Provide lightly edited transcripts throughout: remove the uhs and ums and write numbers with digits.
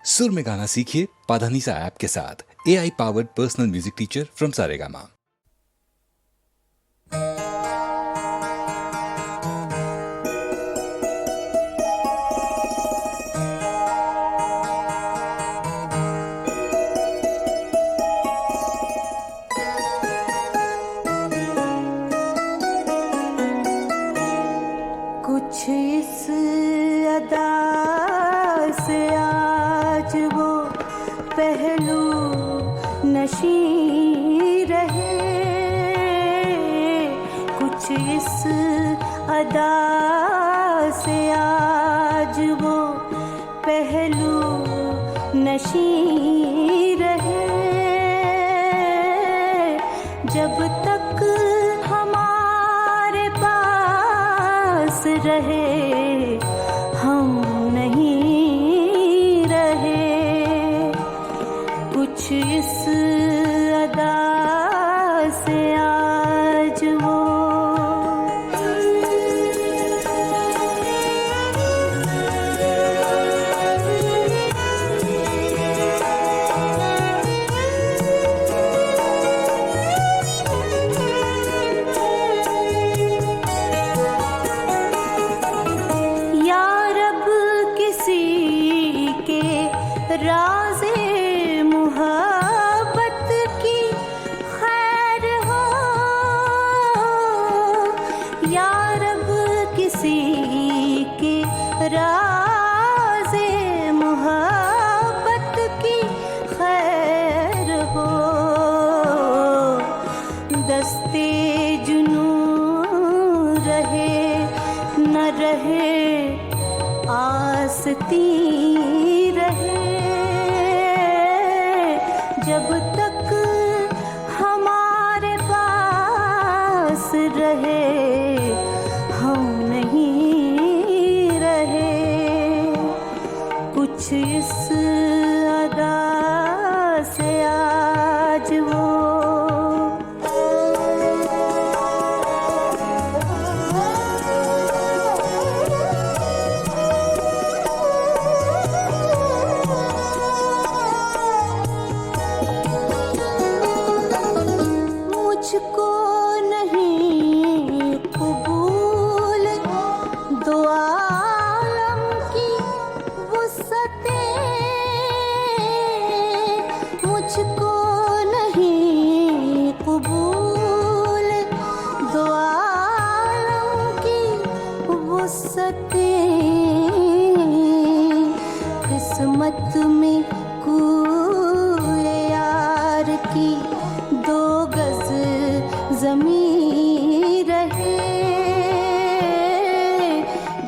सुर में गाना सीखिए पाधानीसा ऐप के साथ। AI powered personal music teacher from Saregama. कुछ इस अदा से आज वो पहलू नशी रहे, कुछ इस अदा से आज वो पहलू नशी रहे। जब तक हमारे पास रहे हम नहीं रहे, कुछ इस अदा से आज वो। राज़े मुहब्बत की खैर हो, या रब किसी के राज़े मुहब्बत की खैर हो। दस्ते जुनू रहे न रहे आस्ती रहे, जब तक हमारे पास रहे हम नहीं रहे, कुछ इस अदा से आज वो। मुझको नहीं कबूल दो आलम की वुसअतें, मुझको नहीं कबूल दो आलम की वुसअतें। किस्मत में कूए यार की दो गज ज़मीं रहे,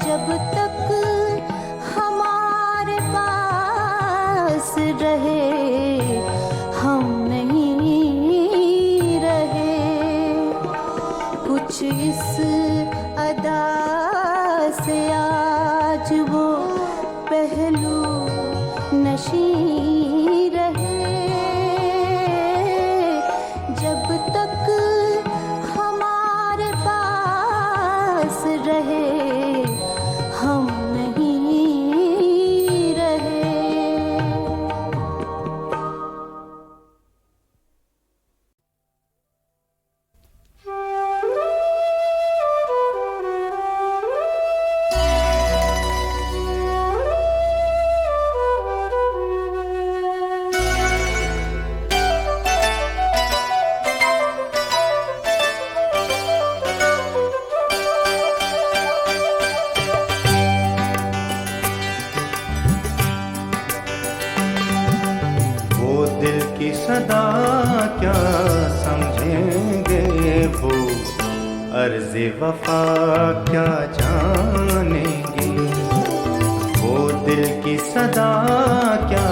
जब तक हमारे पास रहे हम नहीं रहे, कुछ इस अदा से आज वो पहलू नशी रहे। जब तक हमारे पास रहे हम नहीं रहे। सदा क्या समझेंगे वो, अर्ज़े वफा क्या जानेंगे। वो दिल की सदा क्या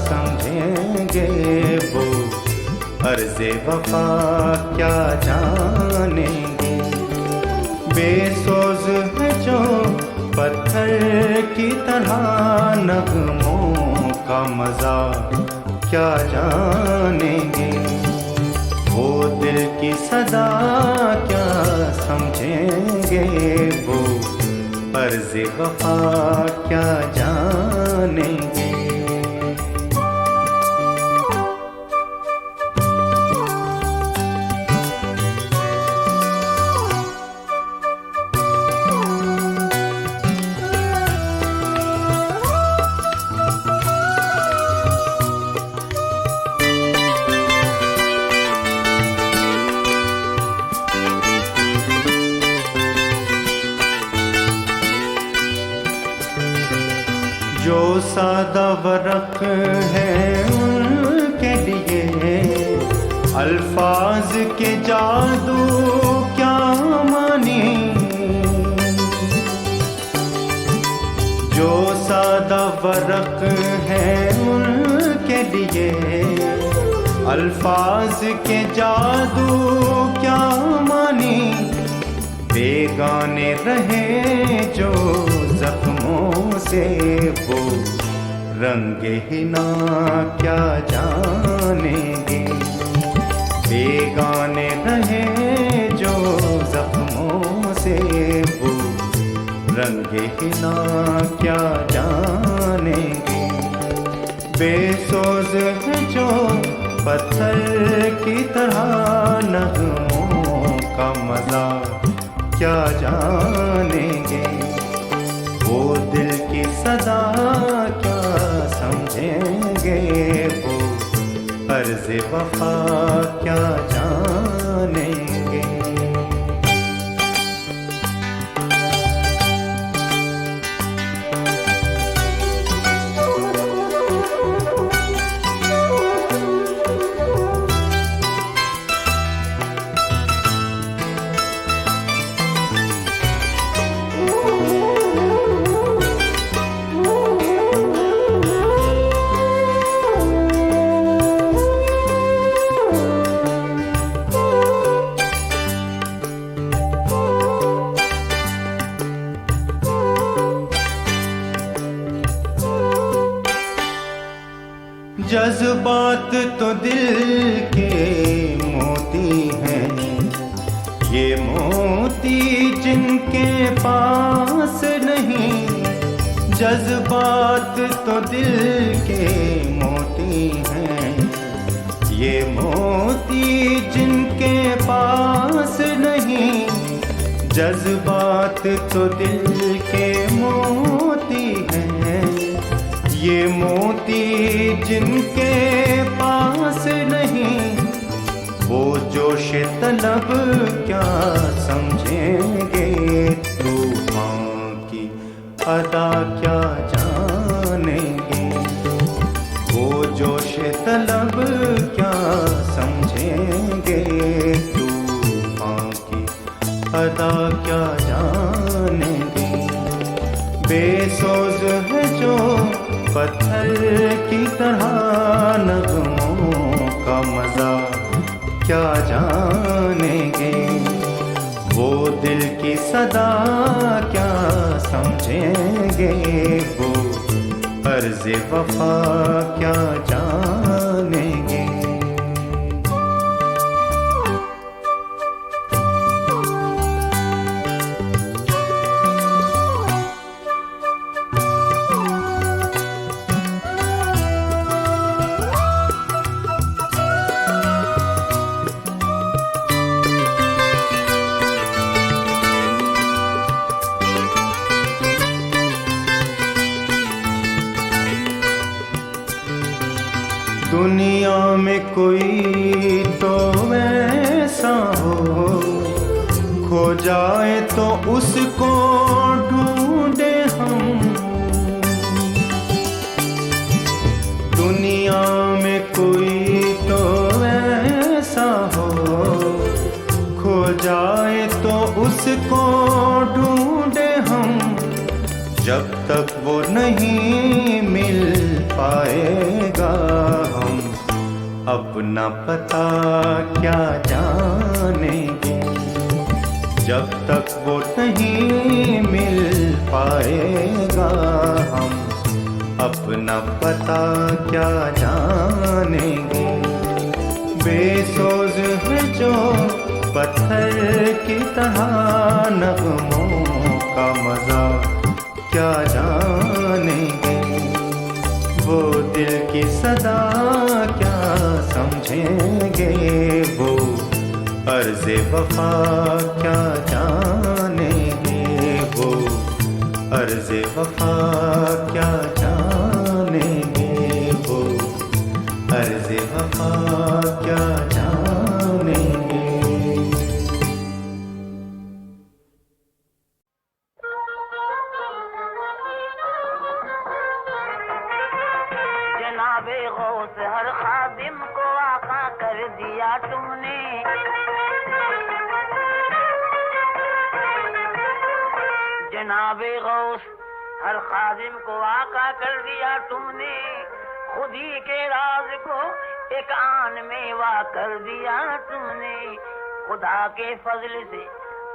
समझेंगे वो, अर्ज़े वफा क्या जानेंगे। बेसोज है जो पत्थर की तरह, नगमों का मज़ा क्या जानेंगे। वो दिल की सदा क्या समझेंगे वो, अर्ज़े वफा क्या जानेंगे। सादा वरक है उनके लिए अल्फाज के जादू क्या माने। जो सादा वरक है उनके लिए अल्फाज के जादू क्या माने। बेगाने रहे जो जख्मों से वो रंगे हिना क्या जानेंगे। बेगाने रहे जो जख्मों से वो रंगे हिना क्या जानेंगे। बेसोज है जो पत्थर की तरह नगमों का मजा क्या जानेंगे। वो दिल की सदा क्या समझेंगे। वो अर्ज़ वफा क्या जानेंगे। जज्बात तो दिल के मोती हैं, ये मोती जिनके पास नहीं। जज्बात तो दिल के मोती हैं, ये मोती जिनके पास नहीं। जज्बात तो दिल के मोती हैं, ये मोती जिनके पास नहीं। वो जोश तलब क्या समझेंगे, तूफान की अदा क्या जानेंगे। वो जोश तलब क्या समझेंगे, तूफान की अदा क्या जानेंगे। बेसोज है जो पत्थर की तरह नगमों का मजा क्या जानेंगे। वो दिल की सदा क्या समझेंगे। वो अर्ज़ वफा क्या जानेंगे। दुनिया में कोई तो वैसा हो, खो जाए तो उसको ढूंढे हम। दुनिया में कोई तो वैसा हो, खो जाए तो उसको ढूंढे हम। जब तक वो नहीं मिल पाएगा हम अपना पता क्या जानेंगे। जब तक वो नहीं मिल पाएगा हम अपना पता क्या जानेंगे। बेसोज है जो पत्थर की तरह नगमों का मजा क्या जानेंगे। वो दिल की सदा क्या समझेंगे। वो अर्ज़ वफा क्या जानेंगे। वो अर्ज़ वफा क्या जानेंगे। वो अर्ज़ वफा क्या जानेंगे। जनाबे गौस हर खादिम को आका कर दिया तुमने। जनाबे गौस हर खादिम को आका कर दिया तुमने। खुदी के राज को एक आन में वा कर दिया तुमने। खुदा के फजल से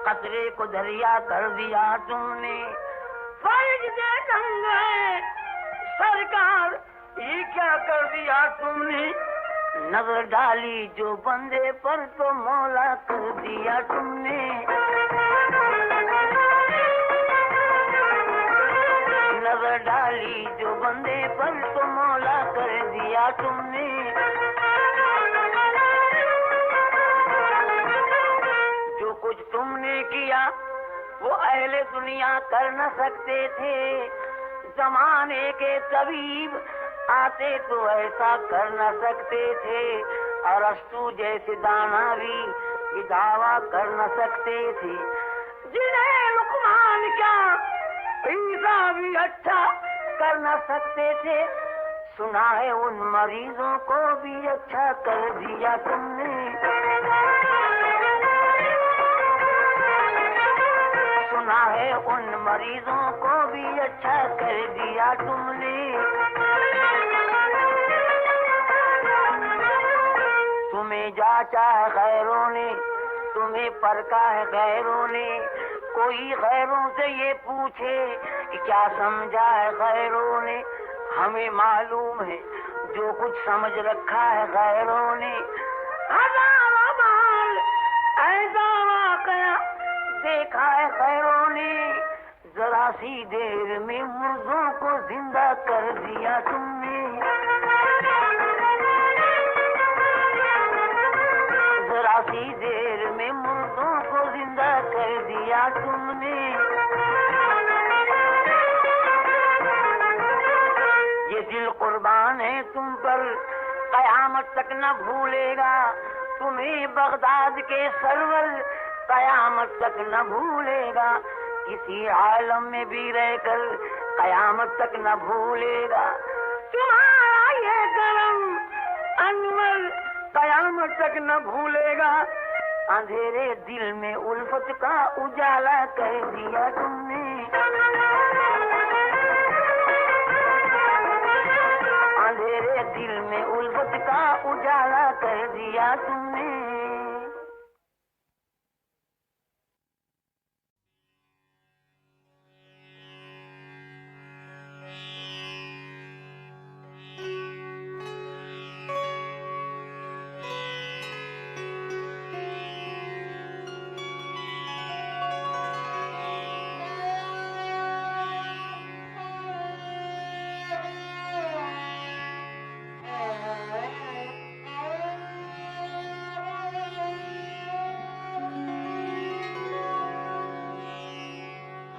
कतरे को दरिया कर दिया तुमने। फर्ज दे गंगे सरकार ये क्या कर दिया तुमने। नजर डाली जो बंदे पर तो मौला कर दिया तुमने। नजर डाली जो बंदे पर तो मौला कर दिया तुमने। जो कुछ तुमने किया वो अहले दुनिया कर न सकते थे। जमाने के तबीब आते तो ऐसा कर न सकते थे। और अस्तु जैसे दाना भी ये दावा कर न सकते थे। जिन्हें लुकमान क्या ईसा भी अच्छा कर न सकते थे। सुना है उन मरीजों को भी अच्छा कर दिया तुमने। सुना है उन मरीजों को भी अच्छा कर दिया तुमने। तुम्हें जांचा है गैरों ने, तुम्हें परखा है गैरों ने। कोई गैरों से ये पूछे कि क्या समझा है गैरों ने। हमें मालूम है जो कुछ समझ रखा है गैरों ने। हजारों बार ऐसा वाकया देखा है गैरों ने। जरा सी देर में मुर्दों को जिंदा कर दिया तुमने। जरा सी देर में मुर्दों को जिंदा कर दिया तुमने। ये दिल कुर्बान है तुम पर कयामत तक न भूलेगा। तुम्हें बगदाद के सरवर कयामत तक न भूलेगा। किसी आलम में भी रहकर कयामत तक न भूलेगा। तुम्हारा ये करम अनवर कयामत तक न भूलेगा। अंधेरे दिल में उल्फत का उजाला कर दिया तुमने। अंधेरे दिल में उल्फत का उजाला कर दिया तुमने।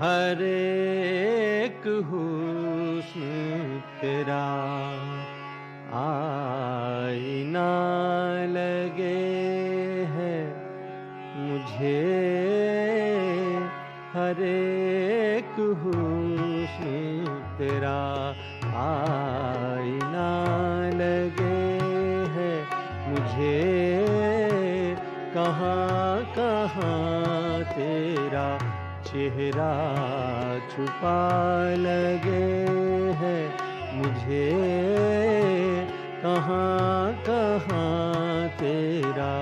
हर एक हुस्न तेरा आईना लगे है मुझे। हर एक हुस्न तेरा आईना लगे है मुझे। कहाँ कहाँ तेरा चेहरा छुपा लगे है मुझे। कहाँ कहाँ तेरा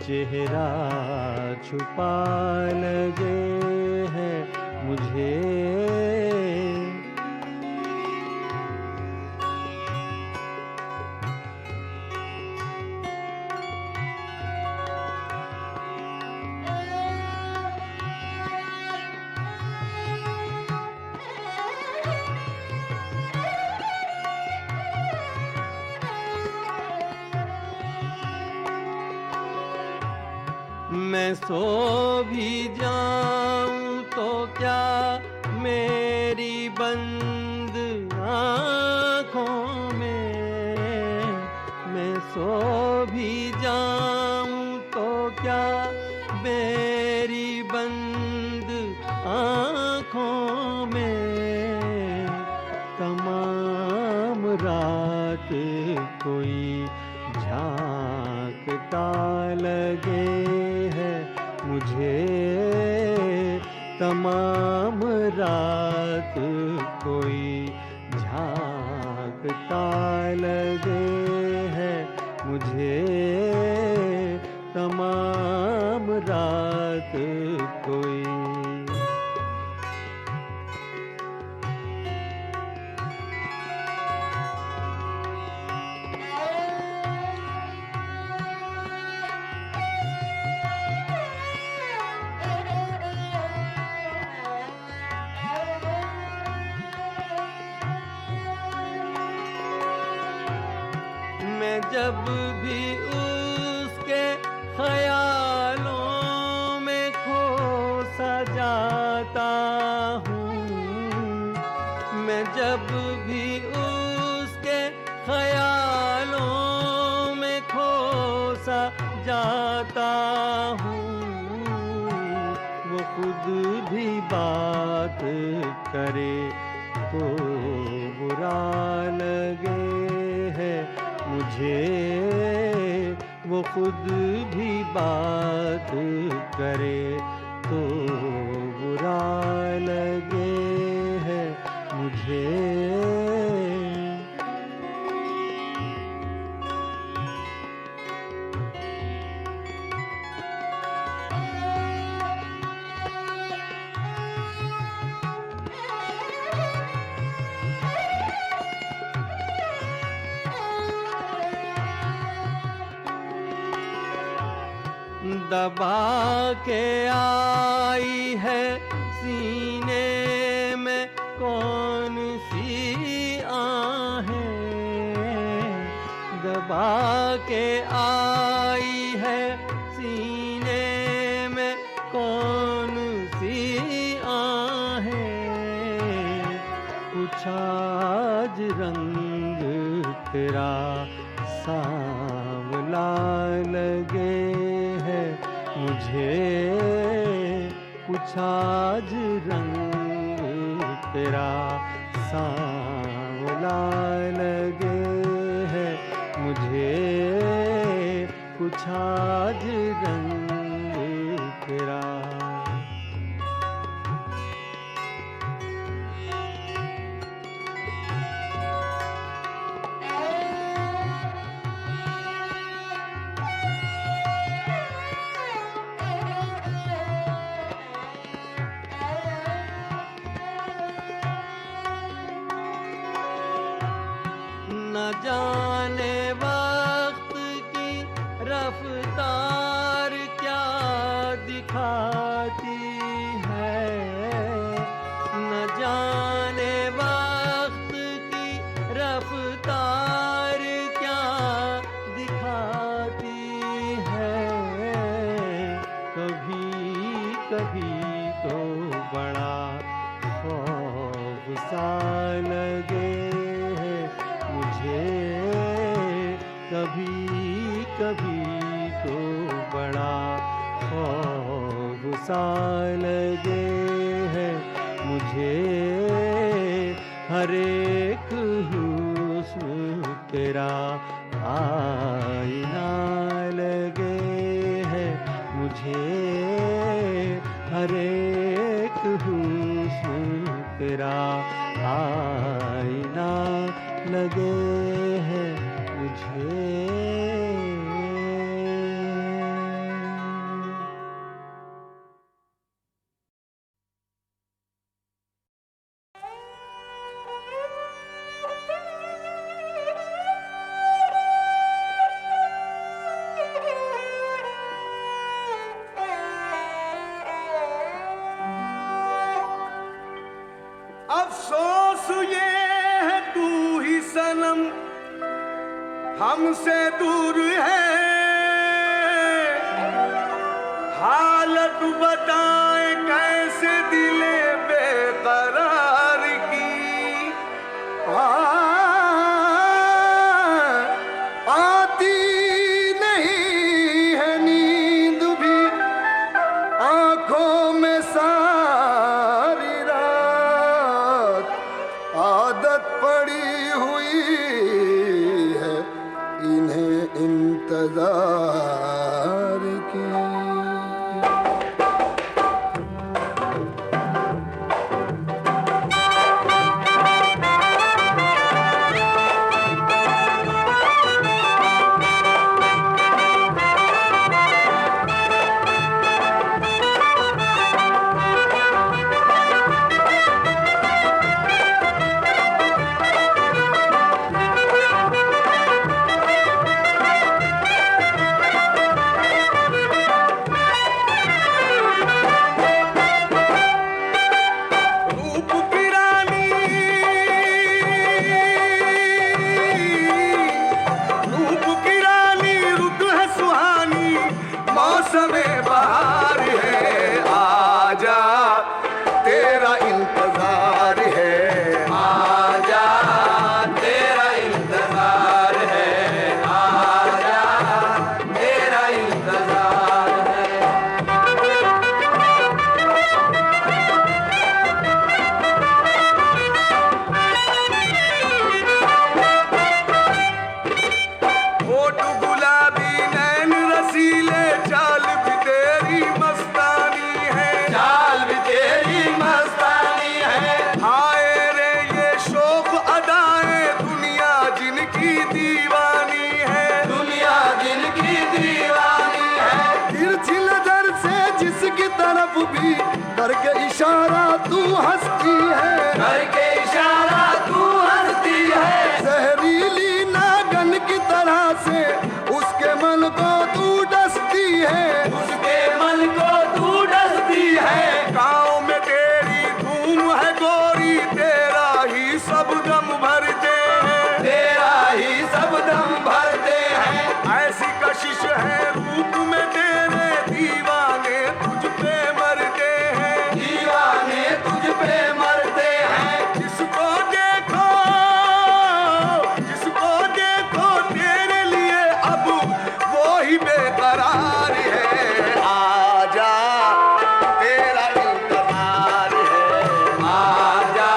चेहरा छुपा लगे है मुझे। मैं सो भी जाऊं तो क्या मेरी बंद आँखों में। मैं सो भी जाऊं तो क्या मेरी बंद आँखों में। तमाम रात रात कोई झांकता लगे है मुझे, तमाम रात कोई झांकता लगे है मुझे, तमाम रात कोई। मैं जब भी उसके ख्यालों में खो सा जाता हूँ, मैं जब भी उसके ख्यालों में खो सा जाता हूँ, वो खुद भी बात करे तो बुरा लगे है मुझे, वो खुद भी बात करे तो बुरा लगे है मुझे। दबा के आई है सीने में कौन सी आहें, दबा के आई है सीने में कौन सी आहें, कुछ आज रंग तेरा सांवला लगे है मुझे, कुछ आज रंग तेरा सांवला लगे है मुझे, कुछ आज रंग तेरा। न जाने वक्त की रफ्तार क्या दिखाती है, न जाने वक्त की रफ्तार क्या दिखाती है, कभी कभी तो बड़ा खौफ सा लगे मुझे, कभी कभी तो बड़ा खौफ सा लगे है मुझे, हर एक हुस्न तेरा आईना लगे है मुझे, हर एक हुस्न तेरा आईना लगे है मुझे। अफसोस ये है तू ही सनम हमसे दूर है, हालत बताए कैसे दिले बेकरार की, आती नहीं है नींद भी आंखों में सारी रात, आदत पड़ी हुई दीवानी है, दुनिया जिनकी दीवानी है। तिरछी नजर से जिसकी तरफ भी करके इशारा तू हंसती है, करके इशारा तू हंसती है। जहरीली नागन की तरह से उसके मन को तू डसती है, उसके मन को तू डसती है। गाँव में तेरी धूम है गोरी, तेरा ही सब गम भरते हैं, तेरा ही सब दम भरते हैं। ऐसी कशिश है रूप में तेरे, दीवाने तुझ पे मरते हैं, दीवाने तुझ पे मरते हैं। जिसको देखो तेरे लिए अब वो ही बेकरार है। आजा तेरा इंतजार है, आजा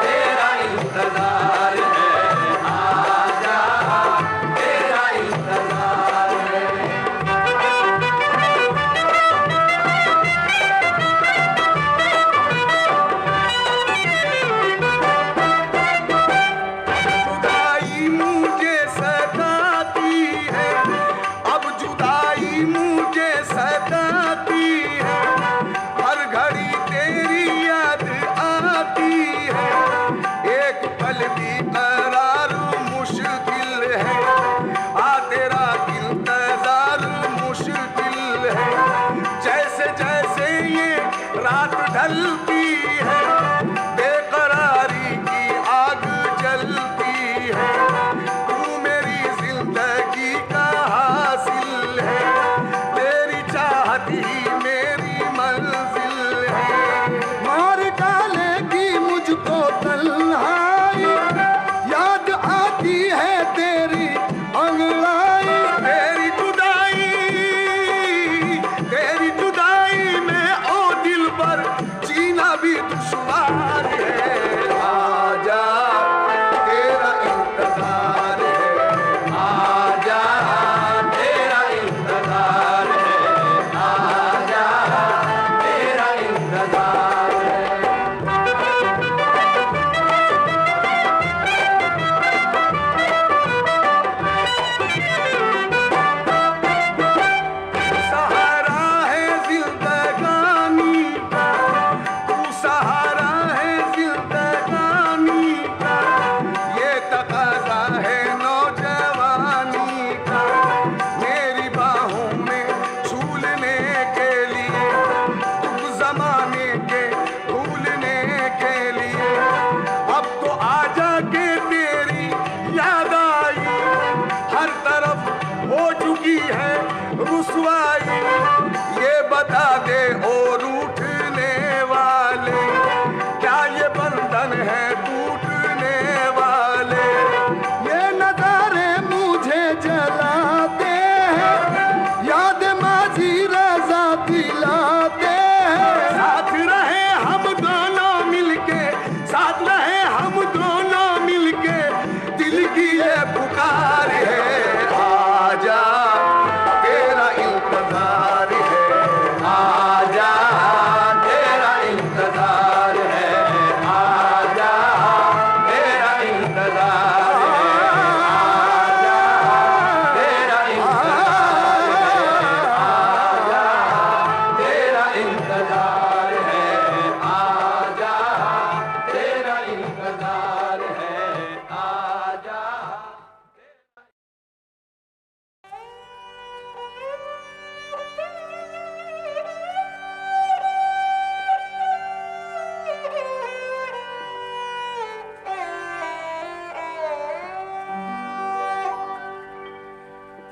तेरा इंतजार है, आजा तेरा इंतजार है। जुदाई मुझे सताती है, अब जुदाई मुझे सताती है, हर घड़ी तेरी याद आती है, एक पल भी करार मुश्किल है, तेरा इंतजार मुश्किल है। जैसे जैसे ये रात ढलती है, बेकरारी की आग जलती है, तू मेरी जिंदगी का हासिल है, तेरी चाहत ही मेरी मंजिल है। मार डालेगी मुझको तन्हाई, याद आती है तेरी अंगड़ाई, तेरी जुदाई में ओ दिल पर जीना भी दुश्वार है। आजा तेरा इंतजार है, आजा तेरा इंतजार है, आजा तेरा इंतजार है। सहारा है जिंदगानी का, तू सहारा है जिंदगानी का, ये तकाजा है नौजवानी का, मेरी बाहों में झूलने के लिए, दुख जमाने के भूलने के लिए, अब तो आजा के तेरी याद आई, हर तरफ हो चुकी है रुसवाई, ये बता दे और उठने वाले, क्या ये बंधन है टूटने वाले, ये नजारे मुझे जलाते हैं, याद माजी रजा दिलाते हैं, साथ रहे हम दोनों मिलके, साथ रहे हम दोनों मिलके, दिल की ये पुकार है। आजा तेरा इंतजार है, आजा तेरा इंतजार है, आजा तेरा इंतजार है, आजा तेरा इंतजार है, आजा तेरा इंतजार है, आजा तेरा इंतजार है, आजा।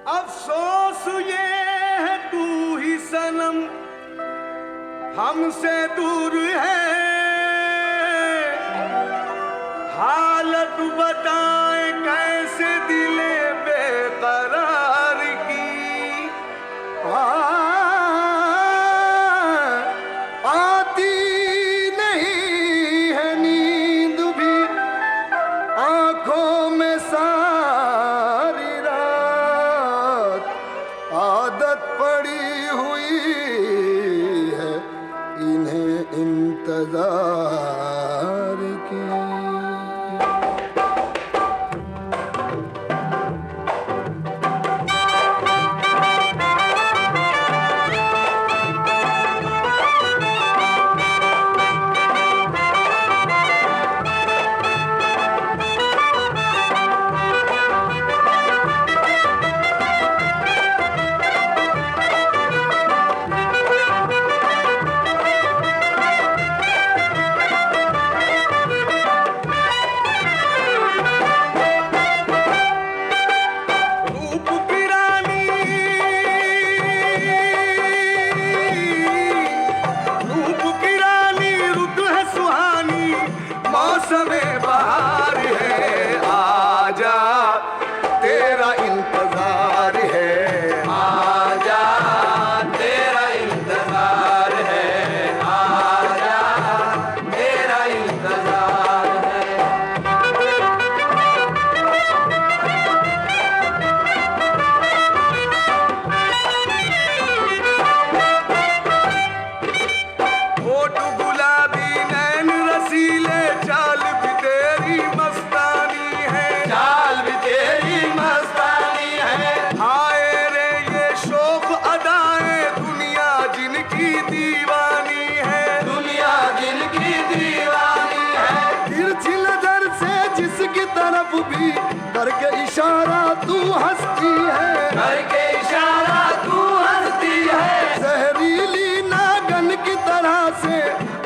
अफसोस ये है तू ही सनम हमसे दूर है, हालत बताए कैसे दिले बेकरार की, आती नहीं है नींद भी आंखों में सारी रात, आदत पड़ी हुई है इन्हें इंतजार की। इशारा तू हंसती है, करके इशारा तू हंसती है, जहरीली नागन की तरह से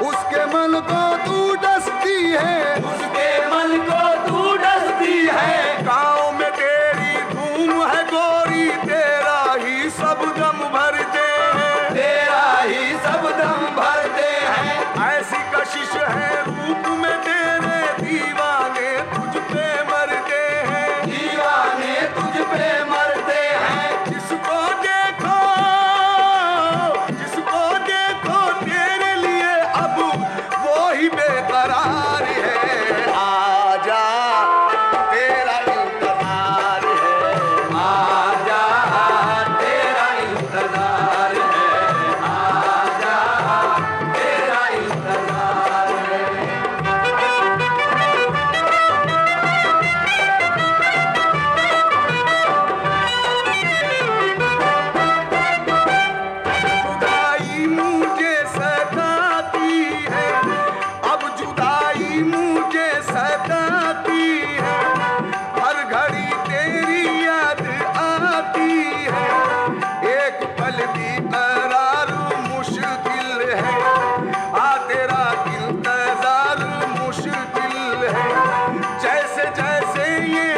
उसके मन को तू डसती है, उसके मन को तू डसती है। गाँव में तेरी धूम है गोरी, तेरा ही सब दम भरते हैं, तेरा ही सब दम भरते हैं। ऐसी कशिश है रूप में तेरे, दीवाने तुझ पे मरते हैं, दीवाने तुझ पे मरते हैं। जिसको देखो तेरे लिए अब वो ही बेकरार है। आजा तेरा इंतजार है, आजा तेरा इंतजार है, आजा तेरा इंतजार है। जुदाई मुझे सताती है, अब जुदाई मुझे सताती है, हर घड़ी तेरी याद आती है, एक पल भी करार मुश्किल है, आ तेरा इंतजार मुश्किल है, जैसे जैसे ये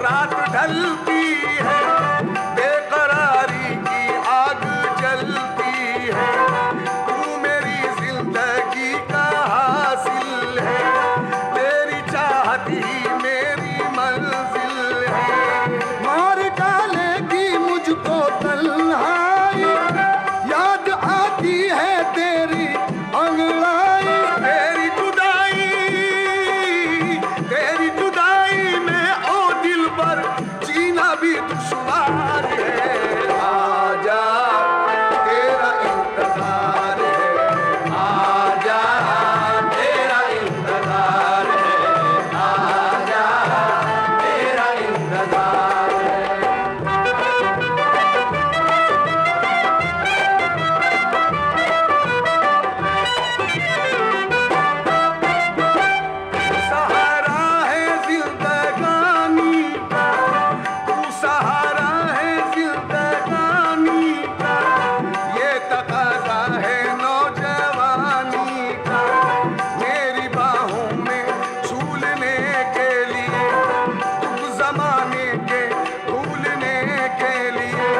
रात ढलती है, बेकरारी की आग जलती है, तू मेरी जिंदगी का हासिल है, तेरी चाहत ही मेरी मंजिल है, मार डालेगी मुझको तन्हाई, याद आती है तेरी अंगड़ाई, तेरी जुदाई में ओ दिल पर जीना भी दुश्वार है। आजा तेरा इंतजार है, आजा तेरा इंतजार है, आजा तेरा इंतजार है। सहारा है जिंदगानी का, तू सहारा है जिंदगानी का, ये तकाजा है नौजवानी का, मेरी बाहों में झूलने के लिए, तुम जमाने के भूलने के लिए,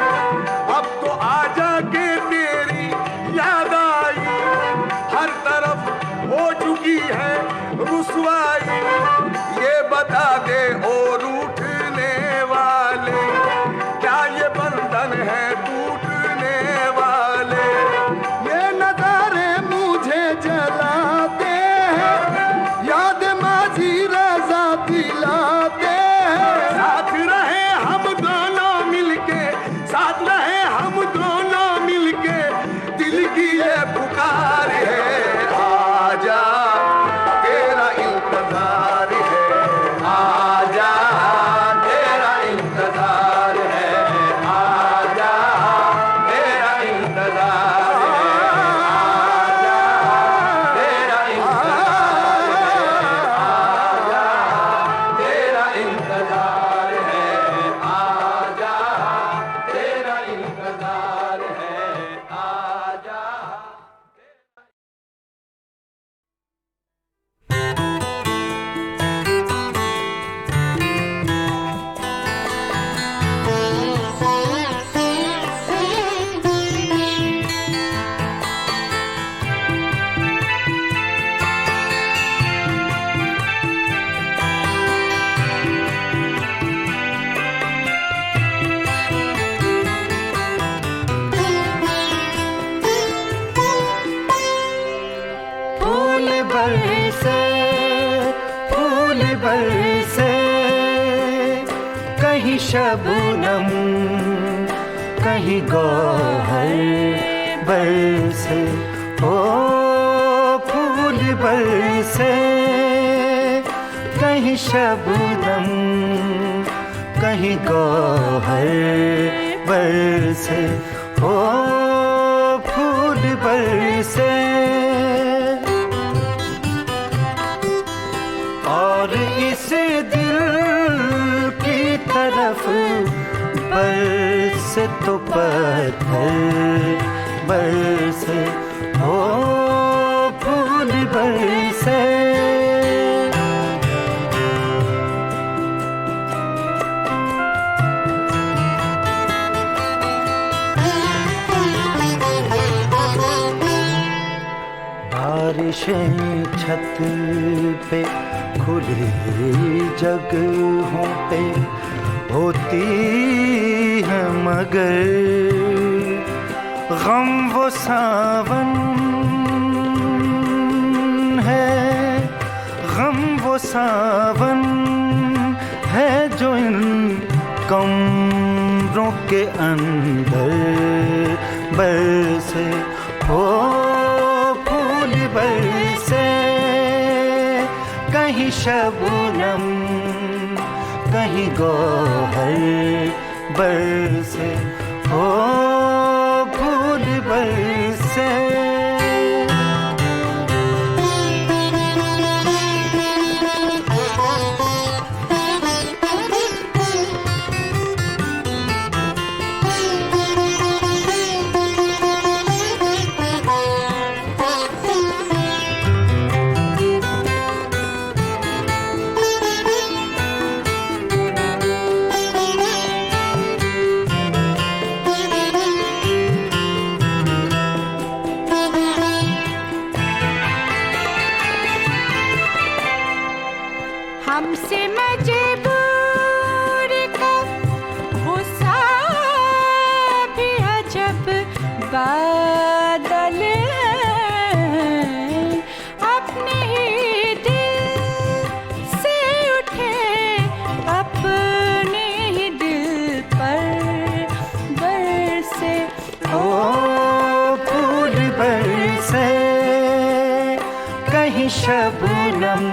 अब तो आजा के तेरी याद आई, हर तरफ हो चुकी है रुसवाई, ये बता दे ओ रूठने वाले, क्या ये बंधन है टूटने वाले, ये नजारे मुझे जलाते हैं, याद माजी रजा दिलाते हैं, साथ रहे हम दोनों मिलके, साथ रहे हम दोनों मिलके, दिल की ये पुकार है। आजा तेरा इंतजार है, आजा तेरा इंतजार है, आजा तेरा इंतजार है, आजा तेरा इंतजार है, आजा तेरा इंतजार है, आजा तेरा इंतजार है, आजा। फूल बरसे, फूल बरसे, कहीं शबनम कहीं गौहर बरसे, ओ फूल बरसे, कहीं शबनम कहीं गौहर बरसे, ओ फूल बरसे, और इस दिल की तरफ बरसे तो पत्थर बरसे, ओ फूल बरसे। बारिशें छत पे खुली जगहों पे होती है, मगर गम वो सावन है, गम वो सावन है जो इन कमरों के अंदर बरसे, हो बरसे। कहीं शबनम कहीं गौहर बरसे, ओ फूल बरसे। हमसे मजबूर का गुस्सा भी अजब बादल है, अपने ही दिल से उठे अपने ही दिल पर बरसे, ओ फूल बरसे। कहीं शबनम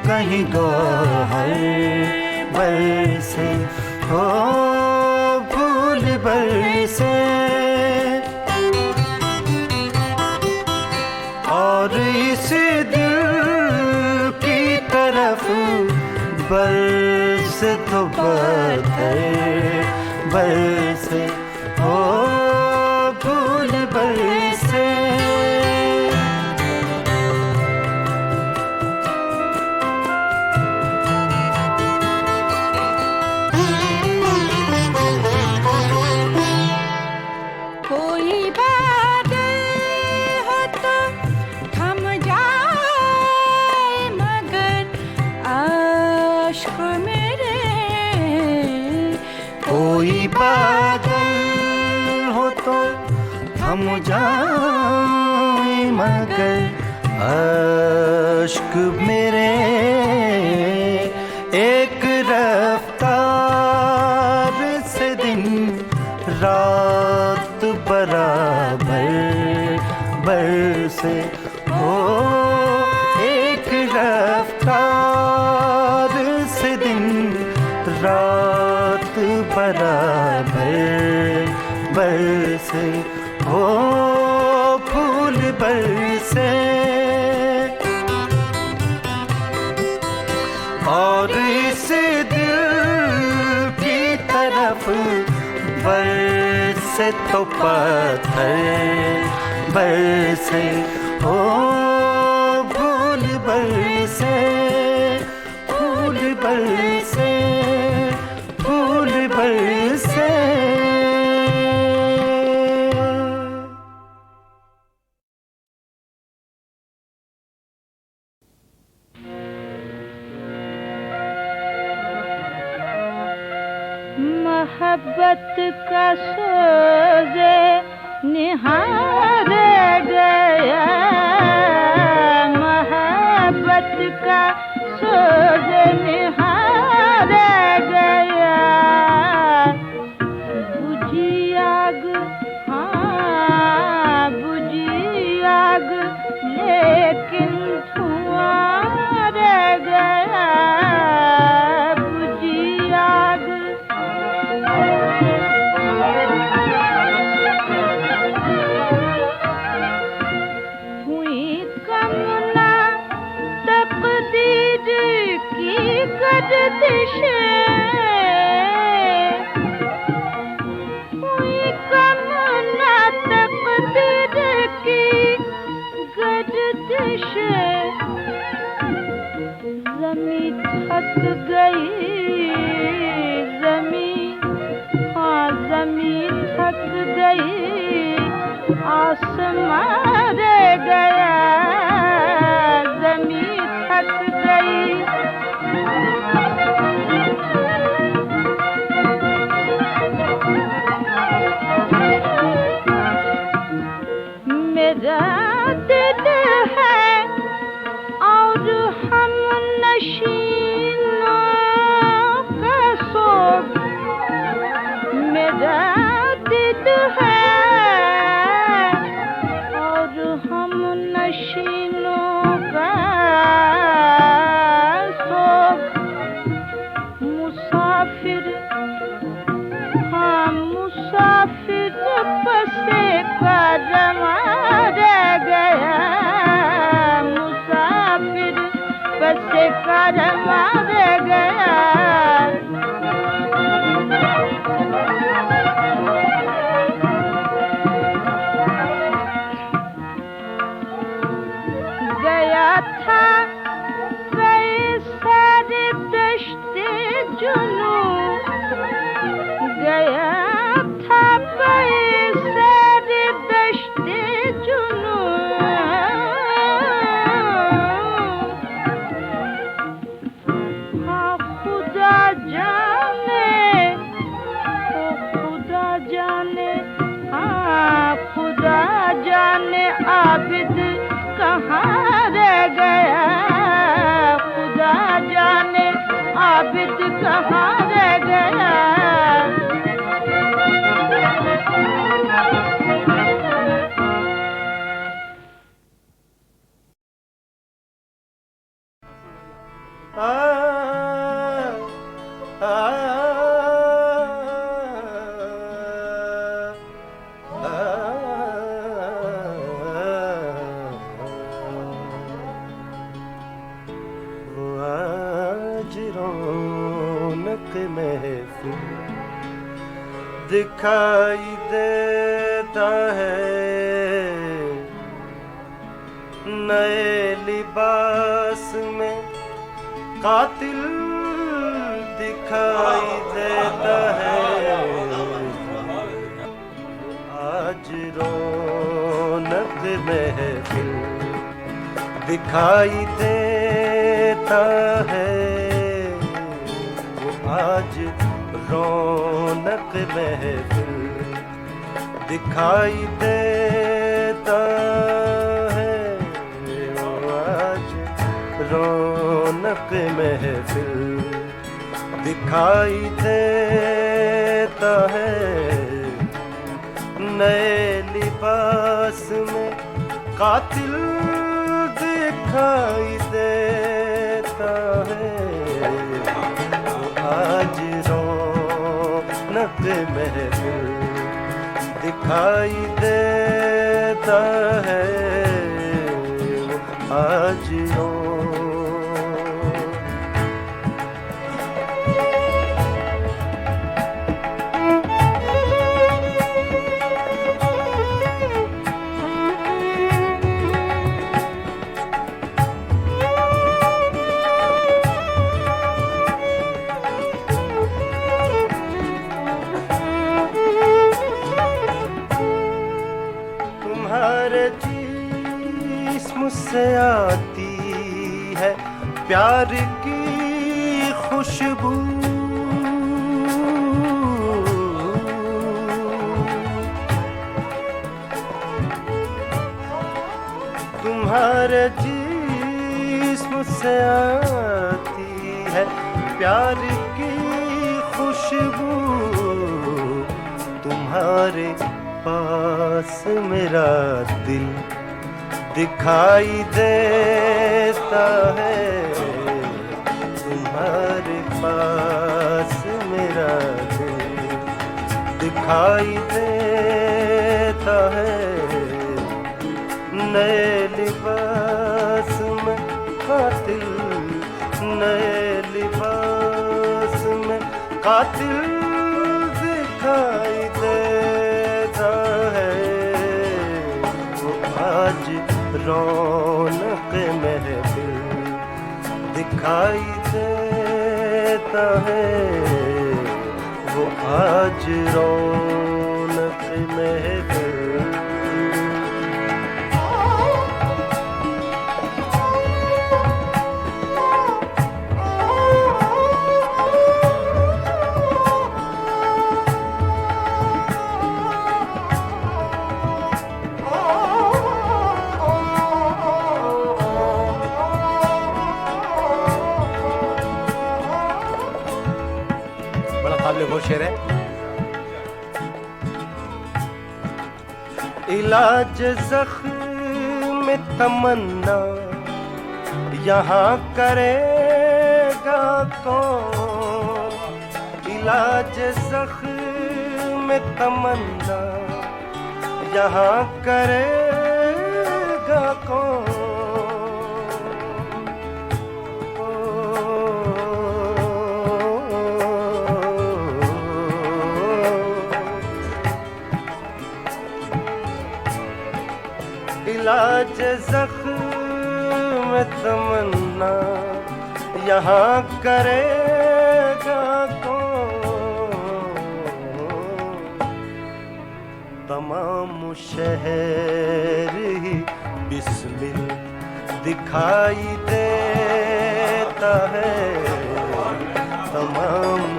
कहीं गौहर बरसे, ओ फूल बरसे। और इस दिल की तरफ बरसे तो पत्थर बरसे, ओ फूल बरसे। कोई बादल हो तो थम जाए, मगर आश्क मेरे। कोई बादल हो तो थम जाए, मगर अश्क मेरे एक रफ्तार से दिन रात बराबर बरसे, हो एक रफ्तार से दिन रात बराबर बरसे, हो फूल बरसे। और इस दिल की तरफ बरसे तो पत्थर बरसे, ओ फूल बरसे, फूल बरसे, फूल बरसे। मोहब्बत का सोजे निहार गया, मोहब्बत का सोजे निहार गया। बुझी आग, हाँ बुझी आग, लेकिन धुआं रह गया। बुझी आग हुई कमुना तकदीर आसमां रह गया, ज़मीं थक गई। मेरा दिल है और हम नशीनों का शोक, मेरा दिल है और हम नशीनों का शोक। मुसाफिर, हाँ मुसाफिर बसे का जमा रह गया, मुसाफिर बसे का जमा रह गया। गया था कई सारे दश्ते जुनू, गया था कई सारे दश्ते जुनू। हाँ खुदा जाने, ओ खुदा जाने, हाँ खुदा जाने आबिद कहाँ रह गया, खुदा जाने आबिद कहाँ रह गया। आ, आ, वो आज रौनक महफिल दिखाई देता है, नए लिबास में कातिल दिखाई देता है। आज रौनक महफिल दिखाई देता है, वो आज रौनक महफिल दिखाई देता है, वो आज रौनक महफिल दिखाई देता है। नए लिबास में कातिल दिखाई देता है, वो आज रौनक महफिल दिखाई देता है, वो आज तुम्हारे जिस्म से आती है प्यार की खुशबू, तुम्हारे जिस्म से आती है प्यार की खुशबू, तुम्हारे पास मेरा दिल दिखाई देता है, तुम्हारे पास मेरा दिल दिखाई देता है। नए लिबास में कातिल, नए लिबास में कातिल दिखाई देता है, वो आज रौनक महफिल दिखाई देता है, वो आज रौनक महफिल आप लिखो शेर है। इलाज ज़ख्म तमन्ना यहाँ करेगा कौन, इलाज ज़ख्म तमन्ना यहाँ करेगा कौन। इलाज ज़ख्म तमन्ना यहाँ करेगा कौन। तमाम शहर ही बिस्मिल दिखाई देता है, तमाम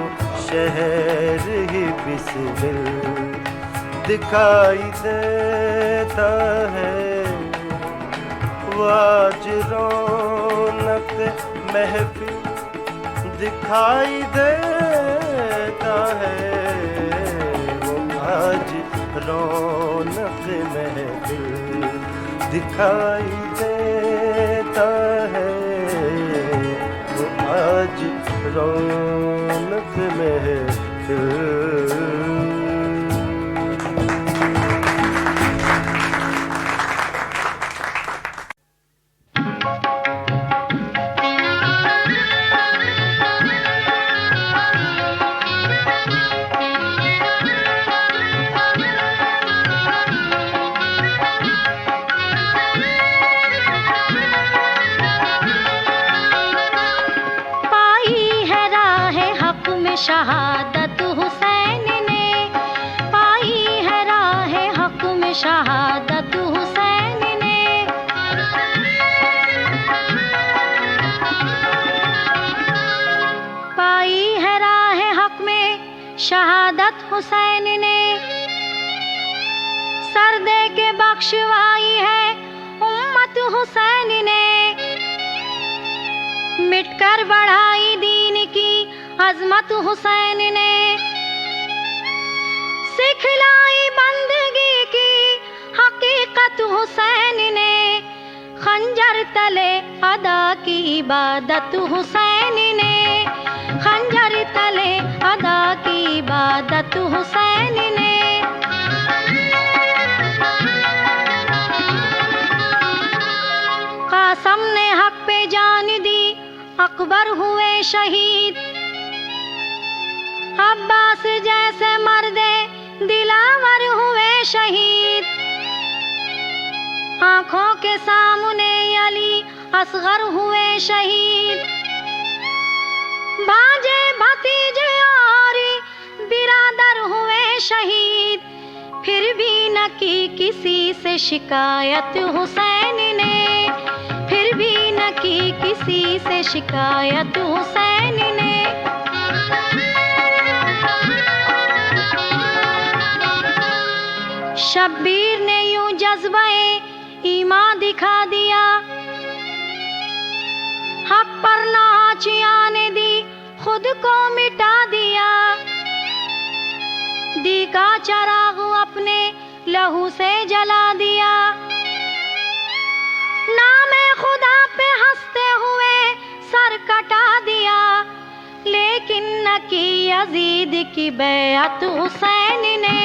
शहर ही बिस्मिल दिखाई देता है। आज रौनक महफिल दिखाई देता है, वो आज रौनक महफिल दिखाई देता है, वो आज रौनक महफिल। शहादत हुसैन ने पाई है, राह हक में शहादत हुसैन ने। पाई है राह हक में शहादत हुसैन ने, सर दे के बख्शवाई है उम्मत हुसैन ने। मिटकर बढ़ाई दीन की अज़मत हुसैन ने, सिखलाई बंदगी की हकीकत हुसैन ने। खंजर तले अदा की इबादत हुसैन ने, खंजर तले अदा की इबादत हुसैन ने। कासम ने हक पे जान दी, अकबर हुए शहीद। अब्बास जैसे मर्दे दिलावर हुए शहीद। आंखों के सामने अली असगर हुए शहीद। भांजे भतीजे और बिरादर हुए शहीद। फिर भी न की किसी से शिकायत हुसैन ने, फिर भी न की किसी से शिकायत हुसैन ने। शब्बीर ने यूं जज्बे ईमान दिखा दिया, हक पर नाच आने दी, खुद को मिटा दिया। दी का चराग अपने लहू से जला दिया। नामे खुदा पे हंसते हुए सर कटा दिया। लेकिन न की यजीद की बैअत हुसैन ने,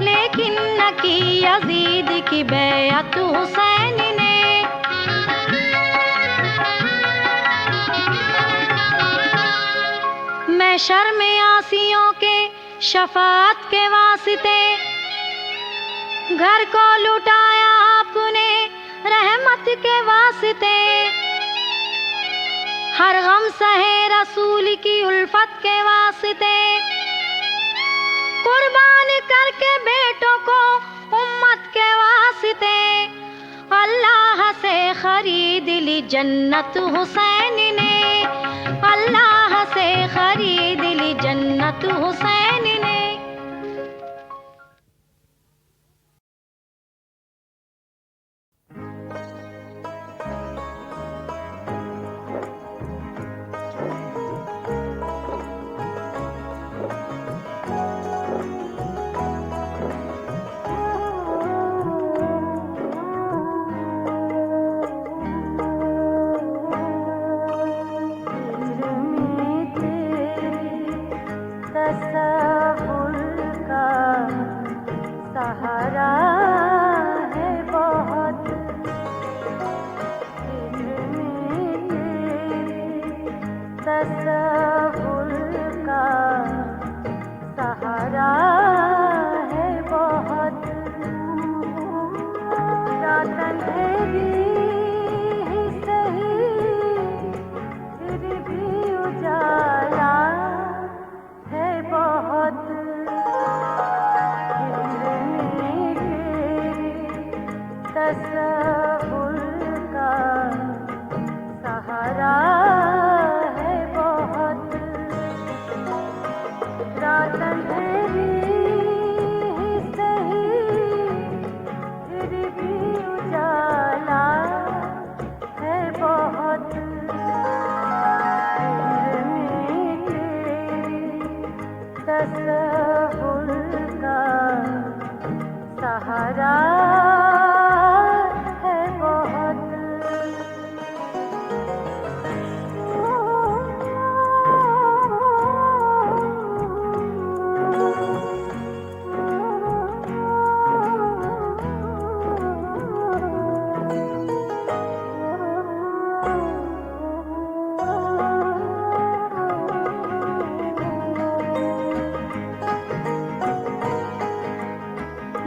लेकिन न की यजीद की बैअत हुसैन ने। महशर में आसियों के शफाअत के वास्ते, घर को लुटाया आपने रहमत के वास्ते। हर गम सहे रसूल की उल्फत के वास्ते। कुर्बान करके बेटों को उम्मत के वास्ते। अल्लाह से खरीद ली जन्नत हुसैन ने, अल्लाह से खरीद ली जन्नत हुसैन ने। तसव्वुर का सहारा है बहुत, तसव्वुर का सहारा है बहुत। रात अंधेरी ही सही फिर भी उजाला है बहुत। तसव्वुर का सहारा है बहुत। रात अंधेरी ही सही फिर भी उजाला है बहुत। तसव्वुर का सहारा है बहुत।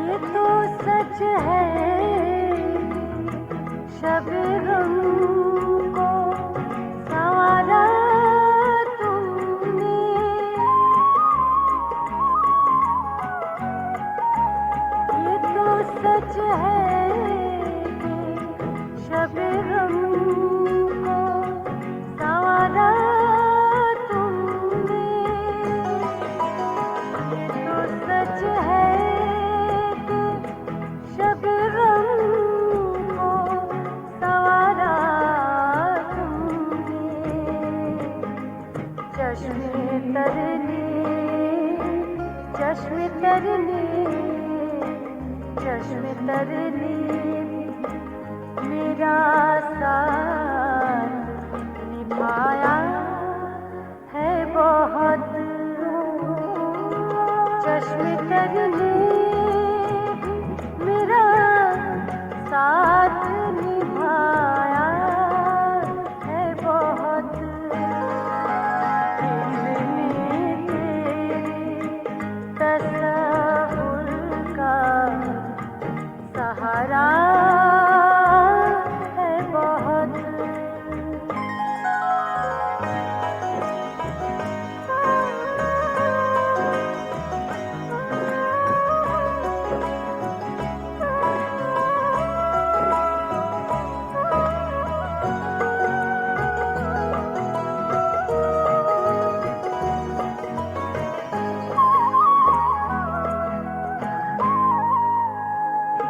ये तो सच है शब-ए गम को संवारा तुमने। ये तो सच है शब-ए गम को संवारा तुमने। ये तो सच है शब-ए गम को संवारा तुमने। चश्मे तरने, चश्मे तरने, चश्मे तरने मेरा साथ निभाया है बहुत। चश्मे तरने मेरा साथ निभाया है बहुत। तसव्वुर का सहारा है बहुत।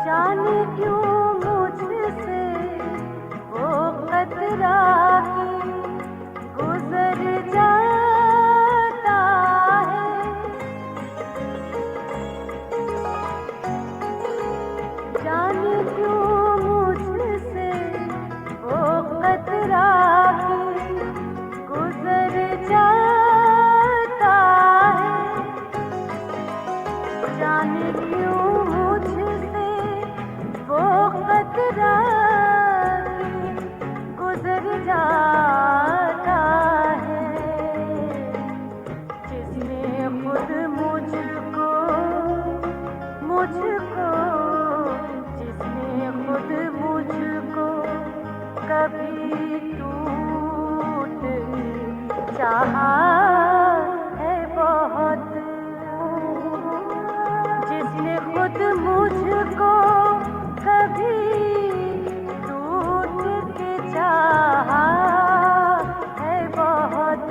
जाने क्यों मुझसे वो कतरा भी गुजर जाता है। जाने क्यों मुझसे वो कतरा भी गुजर जाता है। जाने क्यों मुझसे वो कतरा भी गुजर जाता है। जिसने खुद मुझको जिसने खुद मुझको कभी टूट चाहा है बहुत। जिसने खुद मुझको कभी टूट के चाहा है बहुत।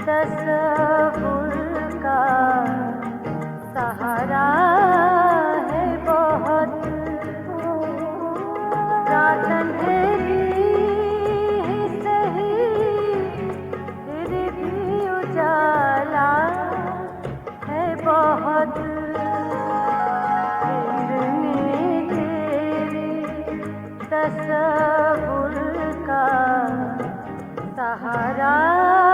तसव्वुर का सहारा है बहुत। रात अंधेरी ही सही फिर भी उजाला है बहुत। तसव्वुर का आ